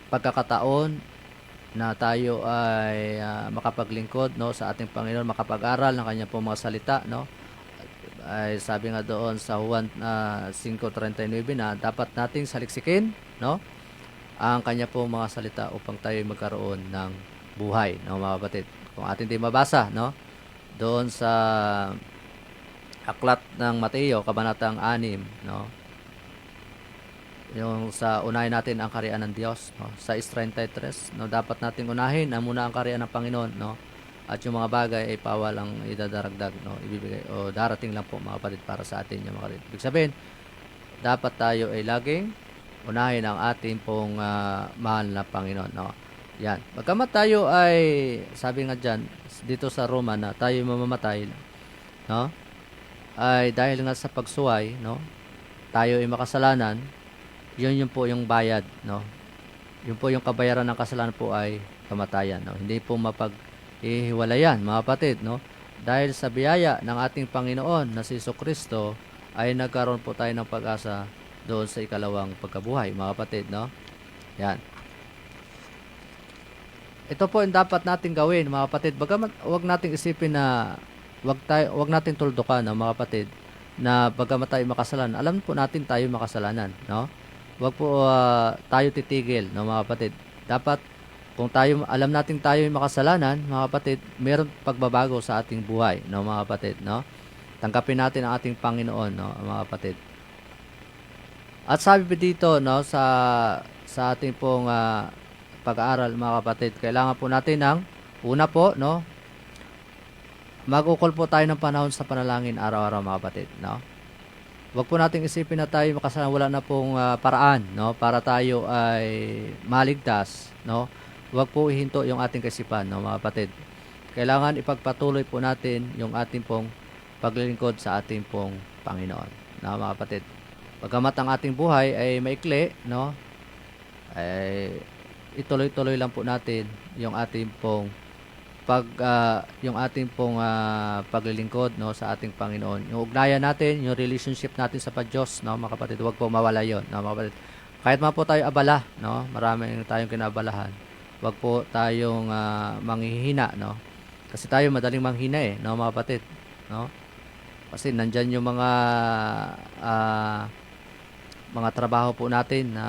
pagkakataon na tayo ay makapaglingkod, no, sa ating Panginoon, makapag-aral ng kanya po mga salita, no. Ay sabi nga doon sa Juan 5:39 na dapat nating saliksikin, no, ang kanya po mga salita upang tayo magkaroon ng buhay, no, mga kapatid. Kung atin din mabasa, no, doon sa aklat ng Mateo kabanatang 6, no, yung sa unahin natin ang kaharian ng Diyos, no, sa 6:33, no, dapat nating unahin muna ang kaharian ng Panginoon, no, at yung mga bagay ay bawal ang idadaragdag, no, ibibigay o darating lang po, mga kapatid, para sa atin yung mga kapatid. Ibig sabihin, dapat tayo ay laging unahin ang ating pong mahal na Panginoon, no. Yan. Bagamat tayo ay sabi nga diyan dito sa Roma na tayo mamamatay, no, ay dahil nga sa pagsuway, no, tayo ay makasalanan. Yun po yung bayad, no. Yun po yung kabayaran ng kasalanan po ay kamatayan, no. Hindi po mapag-ihiwalayan, mga kapatid, no. Dahil sa biyaya ng ating Panginoon na si Jesucristo ay nagkaroon po tayo ng pag-asa doon sa ikalawang pagkabuhay, mga kapatid, no. Yan. Ito po yung dapat nating gawin, mga kapatid. Bagamat wag nating isipin na wag nating tuldukan, no, mga kapatid, na bagamat tayo makasalanan. Alam po natin tayo makasalanan, no. Wag po tayo titigil, no, mga kapatid. Dapat kung alam natin tayo yung makasalanan, mga kapatid, meron pagbabago sa ating buhay, no, mga kapatid, no. Tanggapin natin ang ating Panginoon, no, mga kapatid. At sabi po dito, no, sa ating pong pag-aaral, mga kapatid, kailangan po natin ng una po, no, mag-ukol po tayo ng panahon sa panalangin araw-araw mga kapatid, no? Huwag po nating isipin na tayo makasalanan, wala na pong paraan, no, para tayo ay maligtas, no? Huwag po ihinto yung ating kaisipan, no, mga kapatid. Kailangan ipagpatuloy po natin yung ating pong paglilingkod sa ating pong Panginoon, no, mga kapatid. Bagamat ang ating buhay ay maikli, no, ay ituloy-tuloy lang po natin yung ating pong paglilingkod, no, sa ating Panginoon. Yung ugnayan natin, yung relationship natin sa Diyos, no, mga kapatid, huwag po mawala 'yon, no, mga kapatid. Kahit man po tayo abala, no, marami tayong kinabalahan. Huwag po tayong manghihina, no. Kasi tayo madaling manghina no, mga kapatid, no. Kasi nandiyan yung mga trabaho po natin na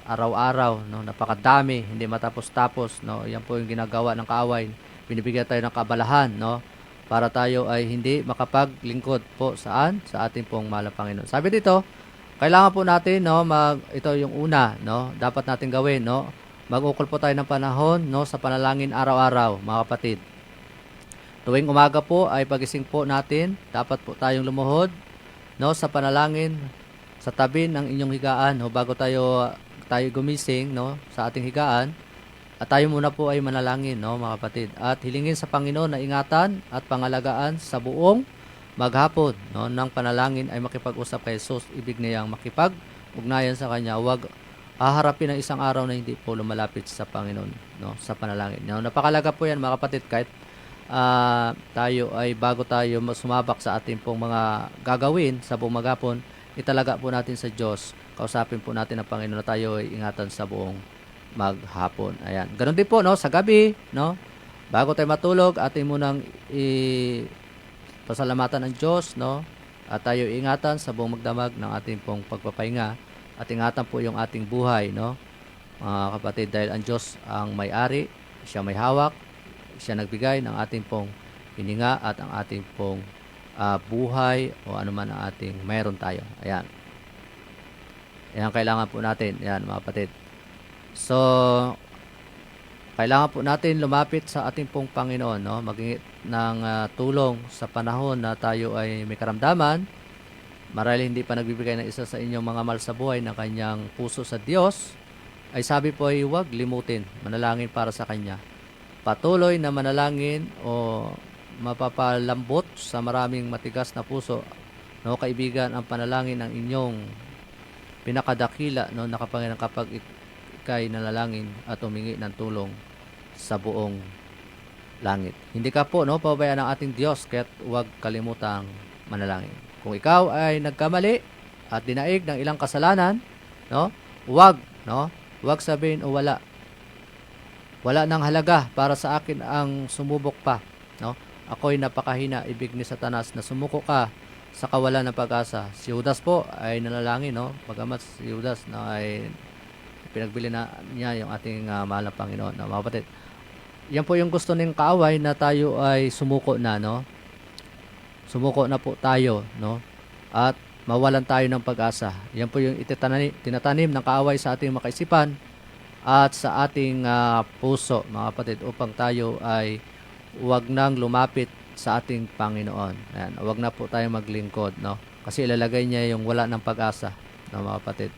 araw-araw, no, napakadami, hindi matapos-tapos, no. Yan po yung ginagawa ng kaaway. Binibigyan tayo ng kabalahan, no, para tayo ay hindi makapaglingkod po saan? Sa ating pong mahal na Panginoon. Sabi dito, kailangan po natin, no, ito yung una, no, dapat natin gawin, no. Mag-ukol po tayo ng panahon, no, sa panalangin araw-araw, mga kapatid. Tuwing umaga po ay pagising po natin, dapat po tayong lumuhod, no, sa panalangin sa tabi ng inyong higaan, no, bago tayo gumising, no, sa ating higaan. At tayo muna po ay manalangin, no, mga kapatid. At hilingin sa Panginoon na ingatan at pangalagaan sa buong maghapon, no, ng panalangin ay makipag-usap kay Jesus. Ibig niyang makipag-ugnayan sa Kanya. Huwag haharapin ang isang araw na hindi po lumalapit sa Panginoon, no, sa panalangin. No, napakalaga po yan, mga kapatid, kahit tayo ay bago tayo sumabak sa ating pong mga gagawin sa buong maghapon, italaga po natin sa Diyos. Kausapin po natin ang Panginoon na tayo ay ingatan sa buong maghapon. Ayan. Ganon din po, no, sa gabi, no, bago tayo matulog, atin munang pasalamatan ng Diyos, no, at tayo ingatan sa buong magdamag ng ating pong pagpapahinga, at ingatan po yung ating buhay, no, mga kapatid, dahil ang Diyos ang may-ari, siya may hawak, siya nagbigay ng ating pong hininga at ang ating pong buhay o anuman ang ating mayroon tayo. Ayan. Ayan, kailangan po natin. Ayan, mga kapatid. So, kailangan po natin lumapit sa ating pong Panginoon, no? Magingit ng tulong sa panahon na tayo ay may karamdaman. Marahil hindi pa nagbibigay ng isa sa inyong mga mahal sa buhay ng kanyang puso sa Diyos, ay sabi po ay huwag limutin, manalangin para sa Kanya. Patuloy na manalangin o mapapalambot sa maraming matigas na puso, no, kaibigan, ang panalangin ng inyong pinakadakila, no, nakapangyarihan kapag ikay nalalangin at humingi ng tulong sa buong langit. Hindi ka po, no, pabayaan ng ating Diyos, kaya't huwag kalimutang manalangin. Kung ikaw ay nagkamali at dinaig ng ilang kasalanan, no, huwag sabihin o wala nang halaga para sa akin ang sumubok pa, no. Ako'y napakahina, ibig ni Satanas na sumuko ka sa kawalan ng pag-asa. Si Judas po ay nanalangin, no, bagamat si Judas na ay pinagbili na niya yung ating mahal na Panginoon, no, mga kapatid. Yan po yung gusto ng kaaway, na tayo ay sumuko na, no. Sumuko na po tayo, no, at mawalan tayo ng pag-asa. Yan po yung tinatanim ng kaaway sa ating makaisipan at sa ating puso, mga kapatid, upang tayo ay huwag nang lumapit sa ating Panginoon. Ayan, huwag na po tayo maglingkod, no, kasi ilalagay niya yung wala ng pag-asa, no, mga kapatid.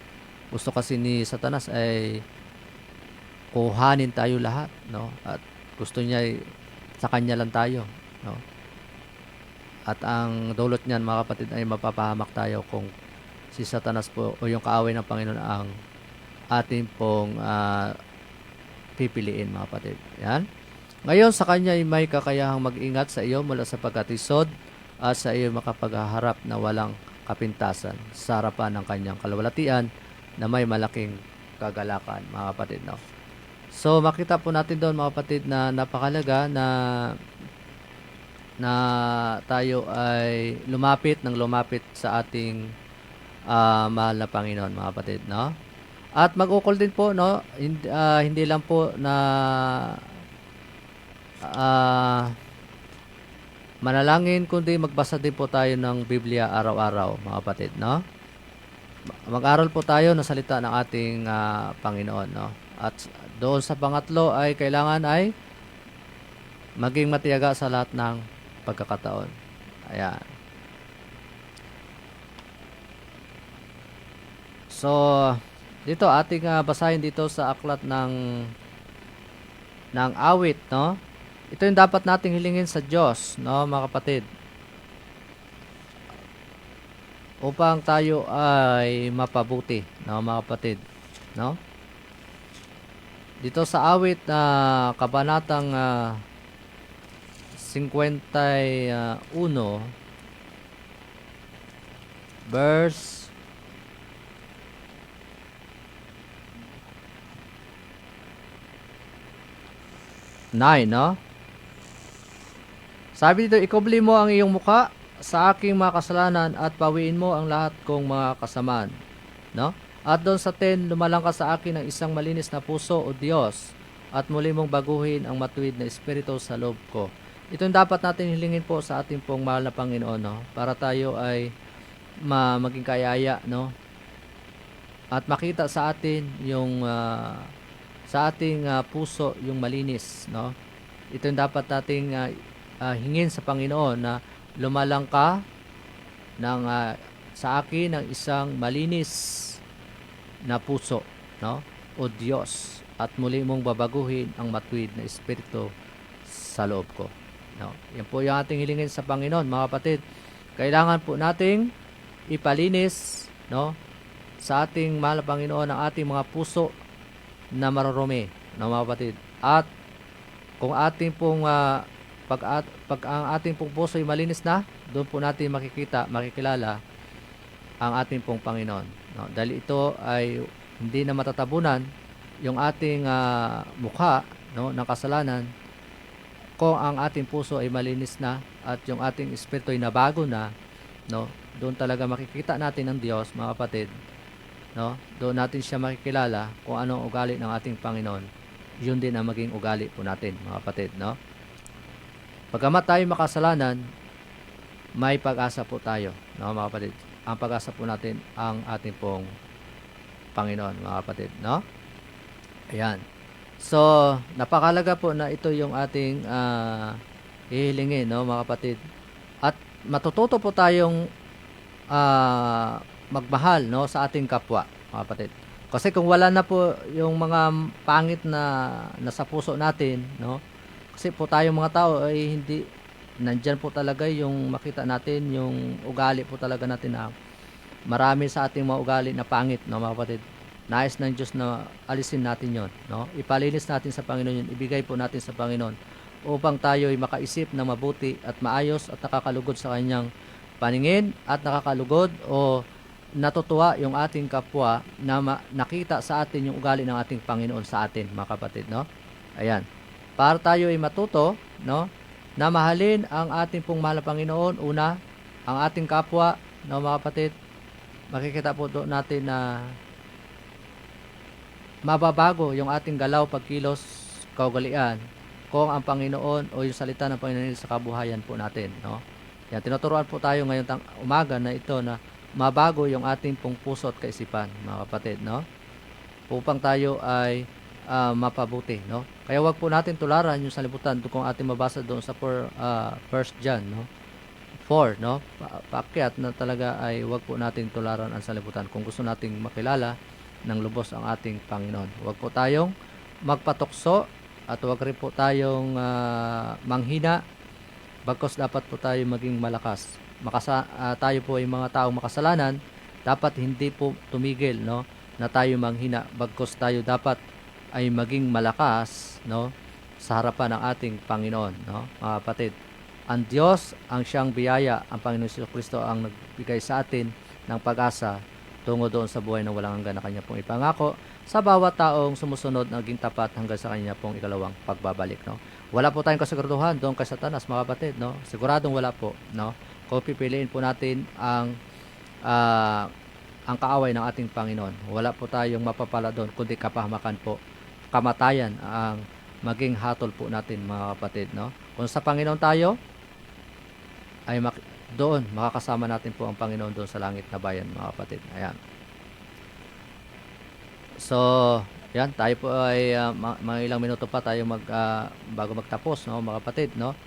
Gusto kasi ni Satanas ay kuhanin tayo lahat, no, at gusto niya sa kanya lang tayo, no. At ang dulot niyan, mga kapatid, ay mapapahamak tayo kung si Satanas po o yung kaaway ng Panginoon ang ating pong pipiliin, mga kapatid. Yan. Ngayon, sa kanya ay may kakayahang mag-ingat sa iyo mula sa pagkatisod at sa iyo makapaghaharap na walang kapintasan sa harapan ng kanyang kalwalatian na may malaking kagalakan, mga kapatid, no. So, makita po natin doon, mga kapatid, na napakalaga na tayo ay lumapit sa ating mahal na Panginoon, mga kapatid, no. At mag-ukol din po, no, hindi lang po na manalangin, kundi magbasa din po tayo ng Biblia araw-araw, mga kapatid, no. Mag-aral po tayo ng salita ng ating Panginoon, no. At doon sa pangatlo ay kailangan ay maging matiyaga sa lahat ng pagkakataon. Ayan. So, dito ating basahin dito sa aklat ng awit, no? Ito yung dapat nating hilingin sa Diyos, no, mga kapatid. Upang tayo ay mapabuti, no, mga kapatid, no? Dito sa awit na kabanatang 51 verse 9, no? Sabi dito, ikubli mo ang iyong muka sa aking mga kasalanan at pawiin mo ang lahat kong mga kasamaan, no? At doon sa 10, lumalang ka sa akin ng isang malinis na puso, O Diyos, at muli mong baguhin ang matuwid na espiritu sa loob ko. Ito yung dapat natin hilingin po sa ating pong mahal na Panginoon, no? Para tayo ay maging kayaya, no? At makita sa atin yung sa ating puso yung malinis, no? Ito yung dapat nating hingin sa Panginoon na lumalang ka sa akin ng isang malinis na puso, no? O Diyos, at muli mong babaguhin ang matuwid na espiritu sa loob ko, no? Yan po yung ating hilingin sa Panginoon, mga kapatid. Kailangan po nating ipalinis, no, sa ating mahal na Panginoon ang ating mga puso na marurumi, no, mga kapatid. At kung ating pong pag ang ating pong puso ay malinis na, doon po natin makikilala ang ating pong Panginoon, no? Dahil ito ay hindi na matatabunan yung ating mukha, no, ng kasalanan kung ang ating puso ay malinis na at yung ating espiritu ay nabago na, no? Doon talaga makikita natin ang Diyos, mga kapatid, no? Doon natin siya makikilala kung anong ugali ng ating Panginoon. Yun din ang maging ugali po natin, mga kapatid, no? Pagkamat tayo makasalanan, may pag-asa po tayo, no, mga kapatid. Ang pag-asa po natin ang ating pong Panginoon, mga kapatid, no? Ayan. So, napakalaga po na ito yung ating hihilingin, no, mga kapatid. At matututo po tayong magmahal, no, sa ating kapwa, mga kapatid. Kasi kung wala na po yung mga pangit na nasa puso natin, no? Kasi po tayong mga tao ay hindi nandyan po talaga yung makita natin yung ugali po talaga natin na marami sa ating mga ugali na pangit, no, mga kapatid. Nais ng Diyos na alisin natin yon, no? Ipalinis natin sa Panginoon yun, ibigay po natin sa Panginoon upang tayo ay makaisip na mabuti at maayos at nakakalugod sa kanyang paningin at nakakalugod o natutuwa yung ating kapwa na nakita sa atin yung ugali ng ating Panginoon sa atin, mga kapatid, no? Ayan. Para tayo ay matuto, no, na mahalin ang ating pong mahal na Panginoon, una, ang ating kapwa, no, mga kapatid. Makikita po doon natin na mababago yung ating galaw, pagkilos, kaugalian kung ang Panginoon o yung salita ng Panginoon sa kabuhayan po natin, no? Yan, tinuturuan po tayo ngayon umaga na ito na mabago yung ating pong puso at kaisipan, mga kapatid, no? Upang tayo ay mapabuti, no? Kaya wag po natin tularan yung salibutan kung ating mabasa doon sa 1 John, no? 4, no? Paakyat na talaga ay wag po natin tularan ang salibutan kung gusto nating makilala ng lubos ang ating Panginoon. Wag po tayong magpatukso at wag rin po tayong manghina, bagkus dapat po tayo maging malakas. Tayo po ay mga taong makasalanan, dapat hindi po tumigil, no, na tayo manghina, bagkus tayo dapat ay maging malakas, no, sa harapan ng ating Panginoon, no, mga kapatid. Ang Diyos ang siyang biyaya, ang Panginoon Jesucristo ang nagbigay sa atin ng pag-asa tungo doon sa buhay na walang hanggan na kanya pong ipangako sa bawat taong sumusunod na naging tapat hanggang sa kanya pong ikalawang pagbabalik, no. Wala po tayong kasiguraduhan doon kay Satanas, mga kapatid, no. Siguradong wala po, no. Kung pipiliin po natin ang kaaway ng ating Panginoon, wala po tayong mapapala doon kundi kapahamakan po, kamatayan ang maging hatol po natin, mga kapatid, no. Kung sa Panginoon tayo ay doon makakasama natin po ang Panginoon doon sa langit na bayan, mga kapatid. Ayan. So, yan, tayo po ay mga ilang minuto pa tayo bago magtapos, no, mga kapatid, no.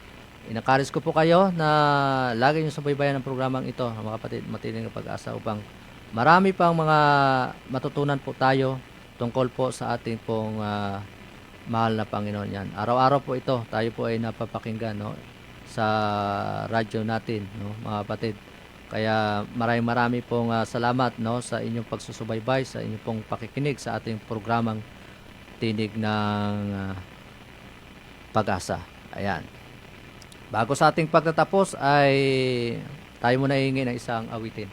Inakaris ko po kayo na lagi nyo subaybayan ang programang ito, mga kapatid, Matinig na Pag-asa, upang marami pang mga matutunan po tayo tungkol po sa ating pong mahal na Panginoon yan. Araw-araw po ito, tayo po ay napapakinggan, no, sa radyo natin, no, mga kapatid. Kaya marami pong salamat, no, sa inyong pagsusubaybay, sa inyong pong pakikinig sa ating programang Tinig ng Pag-asa. Ayan. Bago sa ating pagtatapos ay tayo muna hihingi ng isang awitin.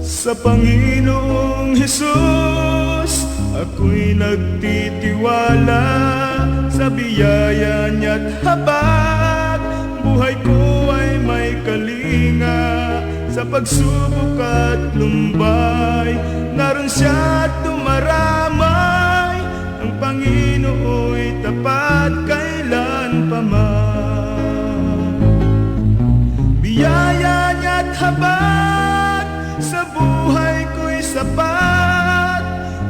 Sa Panginoong Hesus, ako'y nagtitiwala sa biyaya niya't habag. Buhay ko ay may kalinga sa pagsubok at lumbay. Naroon siya't dumaramay, ang Panginoo'y tapat kailan pa man. Biyaya niya't habag sa buhay ko'y sapat,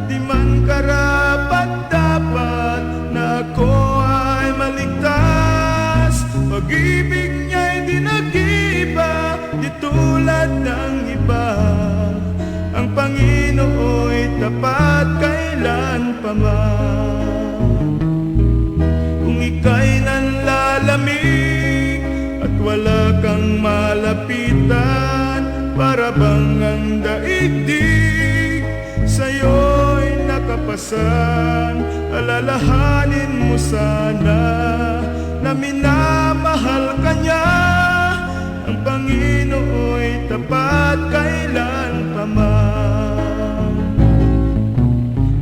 di man karapat dapat na ako ay maligtas. Pag-ibig niya'y di nag-iba, di tulad ng iba. Ang Panginoo'y tapat kailan pa man. Kung ika'y nanlalamig at wala kang malapitan, para bang ang daigdig sa'yo'y nakapasan. Alalahanin mo sana na minamahal ka niya. Ang Panginoo'y tapat kailan pa man.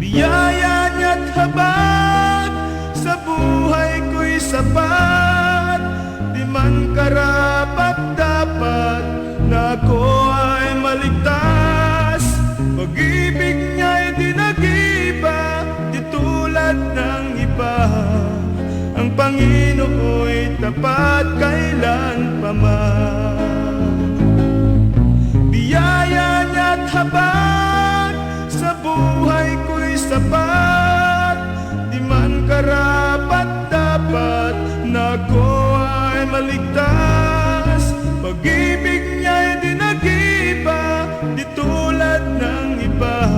Biyaya niya't habag sa buhay ko'y sapat, di man karapat dapat na ako ay maligtas. Pag-ibig niya'y di nag-iba, di tulad ng iba. Ang Panginoo'y tapat kailan pa man. Biyaya niya't habag sa buhay ko'y sapat, di man karapat dapat na ako ay maligtas. Pag-ibig niya'y di nag-iba, di tulad ng iba.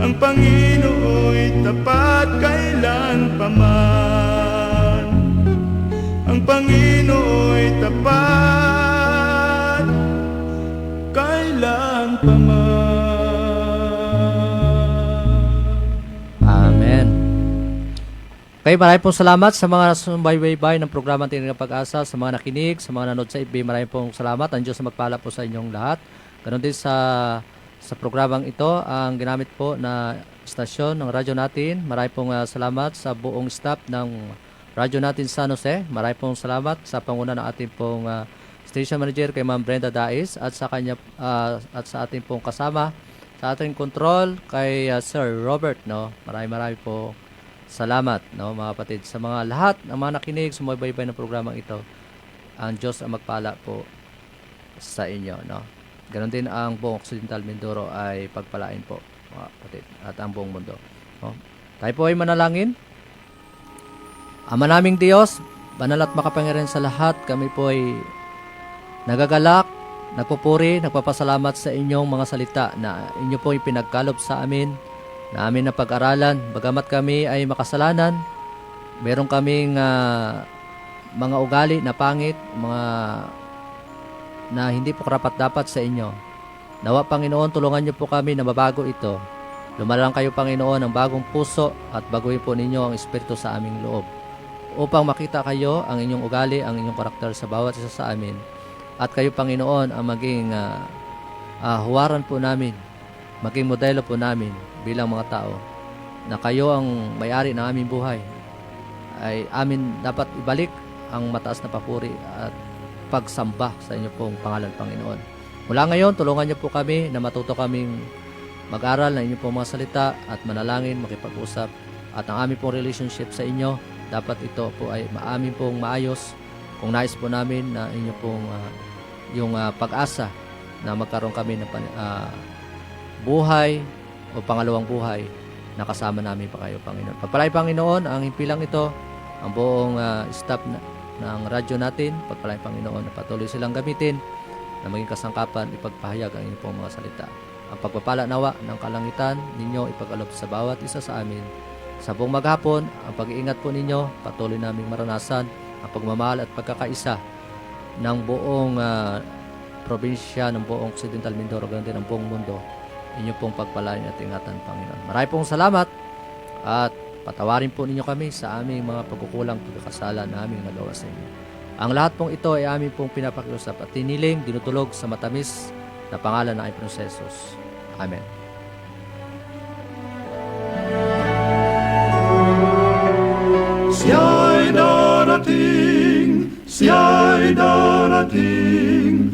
Ang Panginoo'y tapat kailan pa man. Ang Panginoo'y tapat kailan pa man. Amen. Okay, maraming pong salamat sa mga sumbaybay ng programa Tinig ng Pag-asa, sa mga nakinig, sa mga nanood sa FB. Maraming pong salamat. Ang Diyos na magpala po sa inyong lahat. Ganon din sa programang ito, ang ginamit po na istasyon ng radyo natin. Maraming pong salamat sa buong staff ng radyo natin San Jose. Maraming pong salamat sa panguna ng ating pong station manager kay Ma'am Brenda Dais at sa kanya at sa ating pong kasama sa ating control kay Sir Robert, no. Maraming po salamat, no, mga kapatid, sa mga lahat ng mga nakinig, sumubaybay ng programang ito. Ang Diyos ang magpala po sa inyo, no. Ganon din ang buong Occidental Mindoro ay pagpalain po, mga kapatid, at ang buong mundo, no. Tayo po ay manalangin. Ama naming Diyos, banal at makapangyarihan sa lahat, kami po ay nagagalak, nagpupuri, nagpapasalamat sa inyong mga salita na inyo po ay pinagkalob sa amin, na amin na pag-aralan. Bagamat kami ay makasalanan, meron kaming mga ugali na pangit, mga na hindi po karapat-dapat sa inyo. Nawa, Panginoon, tulungan niyo po kami na mabago ito. Lumalang kayo, Panginoon, ng bagong puso at baguhin po ninyo ang Espiritu sa aming loob, upang makita kayo, ang inyong ugali, ang inyong karakter sa bawat isa sa amin. At kayo, Panginoon, ang maging huwaran po namin, maging modelo po namin bilang mga tao, na kayo ang may-ari ng aming buhay. Ay amin dapat ibalik ang mataas na papuri at pagsamba sa inyo pong pangalan, Panginoon. Mula ngayon, tulungan niyo po kami na matuto kaming mag-aral ng inyong pong mga salita at manalangin, makipag-usap, at ang aming pong relationship sa inyo, dapat ito po ay maamin pong maayos Kung nais po namin na inyo pong yung pag-asa na magkaroon kami ng buhay o pangalawang buhay, nakasama namin pa kayo, Panginoon. Pagpalay, Panginoon, ang himpilang ito, ang buong staff ng radyo natin, pagpalay, Panginoon, na patuloy silang gamitin na maging kasangkapan, ipagpahayag ang inyong pong mga salita. Ang pagpapala nawa ng kalangitan ninyo ipag-alop sa bawat isa sa amin. Sa buong maghapon, ang pag-iingat po ninyo, patuloy naming maranasan ang pagmamahal at pagkakaisa ng buong probinsya, ng buong Occidental Mindoro, ganun din ang buong mundo. Inyo pong pagpalain at ingatan, Panginoon. Maraming pong salamat at patawarin po ninyo kami sa aming mga pagkukulang, pagkakasala na aming nagawa sa inyo. Ang lahat pong ito ay aming pong pinapakiusap at tiniling, dinutulog sa matamis na pangalan ng aming Jesus. Amen. Siya'y darating,